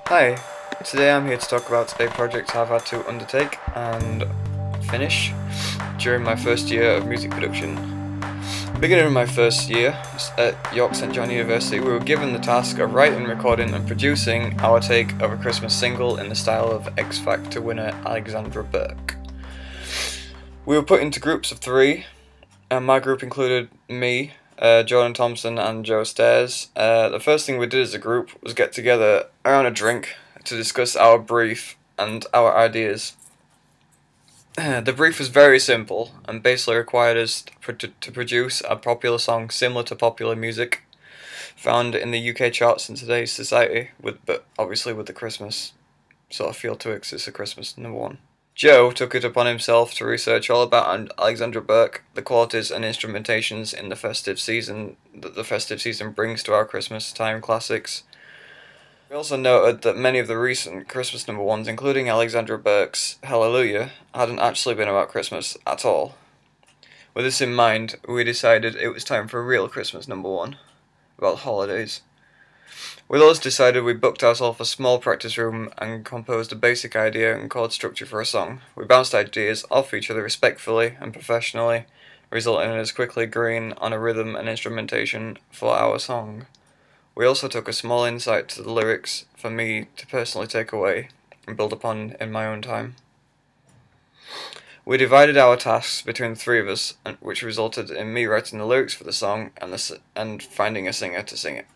Hi, today I'm here to talk about a project I've had to undertake and finish during my first year of music production. Beginning of my first year at York St John University, we were given the task of writing, recording and producing our take of a Christmas single in the style of X Factor winner Alexandra Burke. We were put into groups of three, and my group included me, Jordan Thompson and Joe Stairs. The first thing we did as a group was get together around a drink to discuss our brief and our ideas. The brief was very simple and basically required us to produce a popular song similar to popular music found in the UK charts in today's society, but obviously with the Christmas sort of feel to it 'cause it's a Christmas #1. Joe took it upon himself to research all about Alexandra Burke, the qualities and instrumentations in the festive season that the festive season brings to our Christmas time classics. We also noted that many of the recent Christmas #1s, including Alexandra Burke's Hallelujah, hadn't actually been about Christmas at all. With this in mind, we decided it was time for a real Christmas #1, about holidays. With us decided we booked ourselves a small practice room and composed a basic idea and chord structure for a song. We bounced ideas off each other respectfully and professionally, resulting in us quickly agreeing on a rhythm and instrumentation for our song. We also took a small insight to the lyrics for me to personally take away and build upon in my own time. We divided our tasks between the three of us, which resulted in me writing the lyrics for the song and finding a singer to sing it.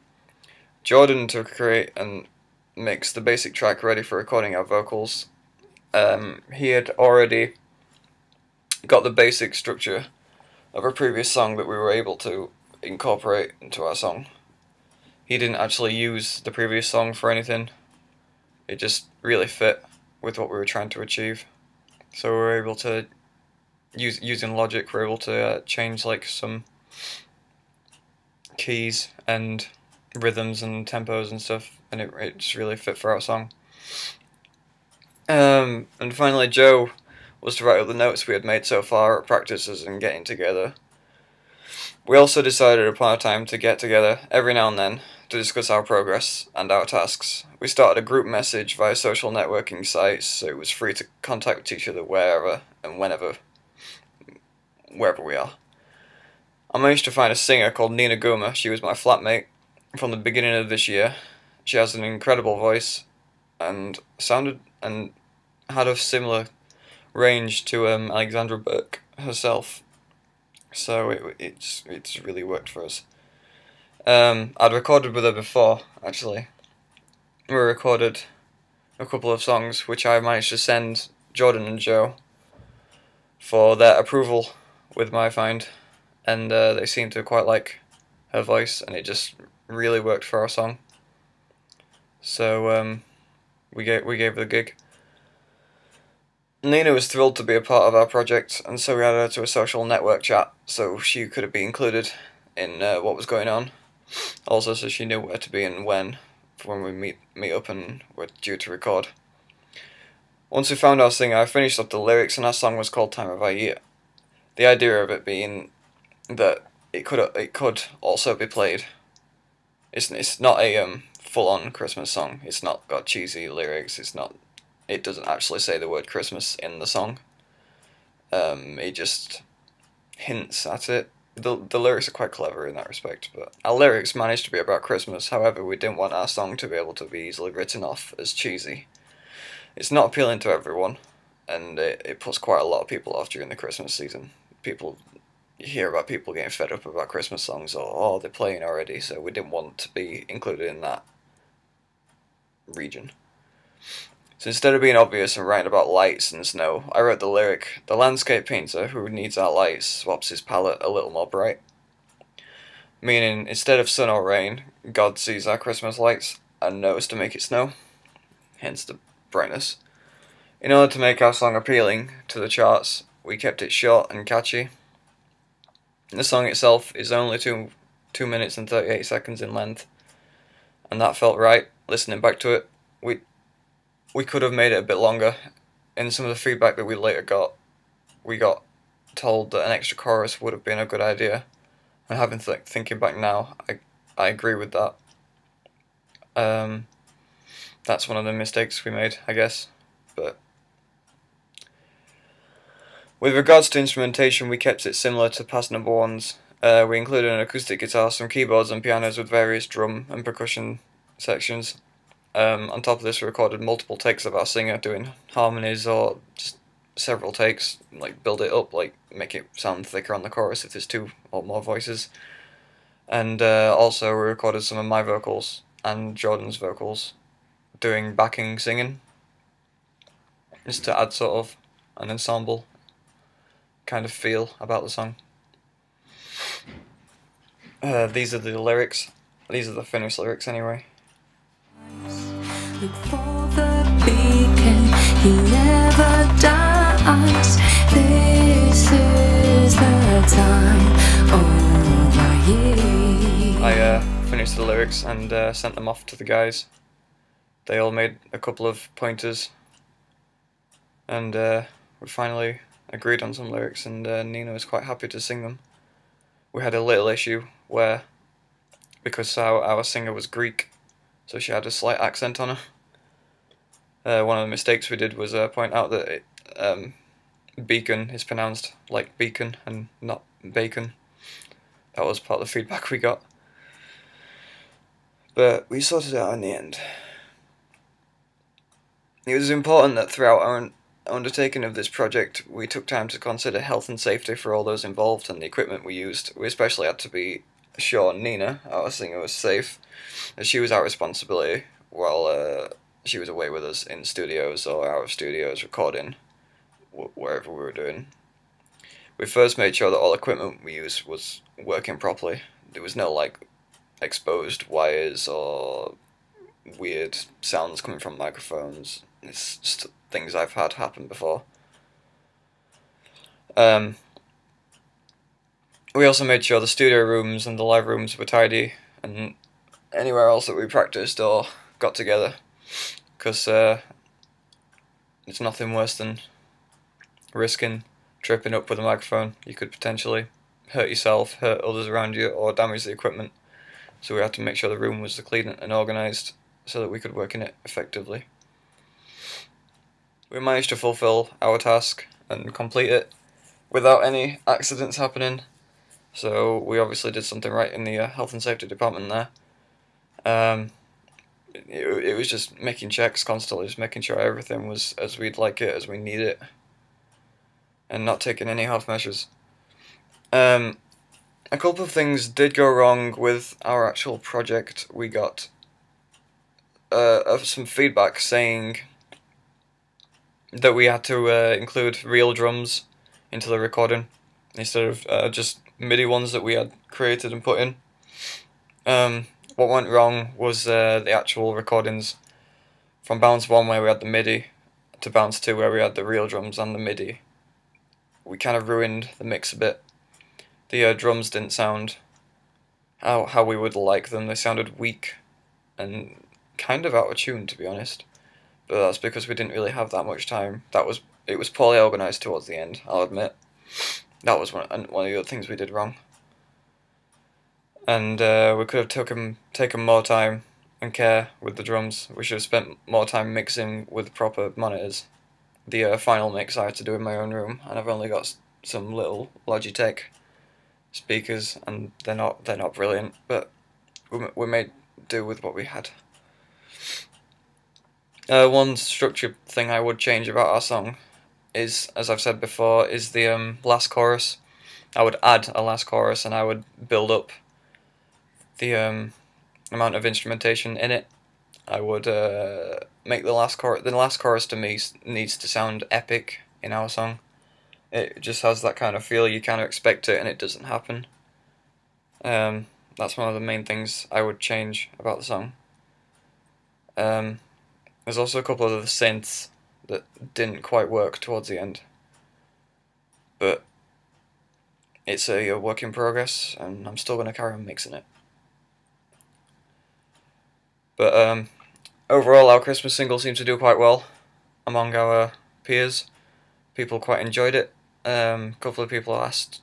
Jordan to create and mix the basic track ready for recording our vocals. He had already got the basic structure of a previous song that we were able to incorporate into our song. He didn't actually use the previous song for anything. It just really fit with what we were trying to achieve. So we were able to, using Logic, we were able to change like some keys and rhythms and tempos and stuff, and it just really fit for our song. And finally, Joe was to write up the notes we had made so far at practices and getting together. We also decided upon a time to get together every now and then to discuss our progress and our tasks. We started a group message via social networking sites, so it was free to contact each other wherever and wherever we are. I managed to find a singer called Nina Guma. She was my flatmate from the beginning of this year. She has an incredible voice and sounded and had a similar range to Alexandra Burke herself, so it's really worked for us. I'd recorded with her before, actually. We recorded a couple of songs which I managed to send Jordan and Joe for their approval with my find, and they seemed to quite like her voice, and it just really worked for our song. So we gave her the gig. Nina was thrilled to be a part of our project, and so we added her to a social network chat so she could be included in what was going on. Also, so she knew where to be and when we meet up and were due to record. Once we found our singer, I finished up the lyrics, and our song was called Time of Our Year. The idea of it being that it could also be played. It's not a full-on Christmas song. It's not got cheesy lyrics. It doesn't actually say the word Christmas in the song. It just hints at it. The lyrics are quite clever in that respect, but our lyrics managed to be about Christmas. However, we didn't want our song to be able to be easily written off as cheesy. It's not appealing to everyone, and it puts quite a lot of people off during the Christmas season. You hear about people getting fed up about Christmas songs, or oh, they're playing already, so we didn't want to be included in that region. So instead of being obvious and writing about lights and snow, I wrote the lyric, "The landscape painter who needs our lights swaps his palette a little more bright." Meaning, instead of sun or rain, God sees our Christmas lights and knows to make it snow, hence the brightness. In order to make our song appealing to the charts, we kept it short and catchy. The song itself is only 2 minutes and 38 seconds in length, and that felt right. Listening back to it, we could have made it a bit longer. In some of the feedback that we later got, we got told that an extra chorus would have been a good idea. And thinking back now, I agree with that. that's one of the mistakes we made, I guess. But with regards to instrumentation, we kept it similar to past number ones. We included an acoustic guitar, some keyboards and pianos with various drum and percussion sections. On top of this, we recorded multiple takes of our singer doing harmonies, or just several takes, like build it up, like make it sound thicker on the chorus if there's two or more voices. And also we recorded some of my vocals and Jordan's vocals doing backing singing, just to add sort of an ensemble kind of feel about the song. These are the lyrics. These are the finished lyrics anyway. Look for the beacon, he never dies. This is the time over here. I finished the lyrics and sent them off to the guys. They all made a couple of pointers, and we finally agreed on some lyrics, and Nina was quite happy to sing them. We had a little issue where, because our singer was Greek, so she had a slight accent on her. One of the mistakes we did was point out that beacon is pronounced like beacon and not bacon. That was part of the feedback we got. But we sorted it out in the end. It was important that throughout our undertaking of this project, we took time to consider health and safety for all those involved and the equipment we used. We especially had to be sure Nina, our singer, was safe, as she was our responsibility while she was away with us in studios or out of studios recording wherever we were doing. We first made sure that all equipment we used was working properly. There was no like exposed wires or weird sounds coming from microphones. It's just things I've had happen before. We also made sure the studio rooms and the live rooms were tidy, and anywhere else that we practiced or got together, because it's nothing worse than risking tripping up with a microphone. You could potentially hurt yourself, hurt others around you, or damage the equipment. So we had to make sure the room was clean and organised so that we could work in it effectively. We managed to fulfill our task and complete it without any accidents happening, so we obviously did something right in the health and safety department there. It was just making checks constantly, just making sure everything was as we'd like it, as we need it, and not taking any half measures. A couple of things did go wrong with our actual project. We got some feedback saying that we had to include real drums into the recording instead of just MIDI ones that we had created and put in. What went wrong was the actual recordings from Bounce 1 where we had the MIDI to Bounce 2 where we had the real drums and the MIDI. We kind of ruined the mix a bit. The drums didn't sound how we would like them. They sounded weak and kind of out of tune, to be honest. But that's because we didn't really have that much time. It was poorly organised towards the end, I'll admit. That was one of the other things we did wrong. And we could have taken more time and care with the drums. We should have spent more time mixing with proper monitors. The final mix I had to do in my own room, and I've only got some little Logitech speakers, and they're not brilliant, but we made do with what we had. One structure thing I would change about our song is, as I've said before, is the last chorus. I would add a last chorus, and I would build up the amount of instrumentation in it. I would make the last chorus. The last chorus to me needs to sound epic in our song. It just has that kind of feel. You kind of expect it, and it doesn't happen. That's one of the main things I would change about the song. There's also a couple of the synths that didn't quite work towards the end, but it's a work in progress, and I'm still going to carry on mixing it. But overall, our Christmas single seemed to do quite well among our peers. People quite enjoyed it. A couple of people asked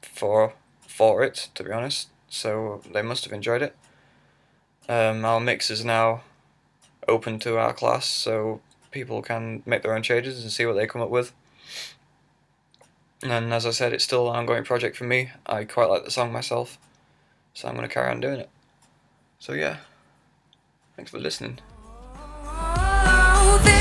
for it, to be honest, so they must have enjoyed it. Our mix is now open to our class, so people can make their own changes and see what they come up with. And as I said, it's still an ongoing project for me. I quite like the song myself, so I'm going to carry on doing it. So yeah, thanks for listening. Oh,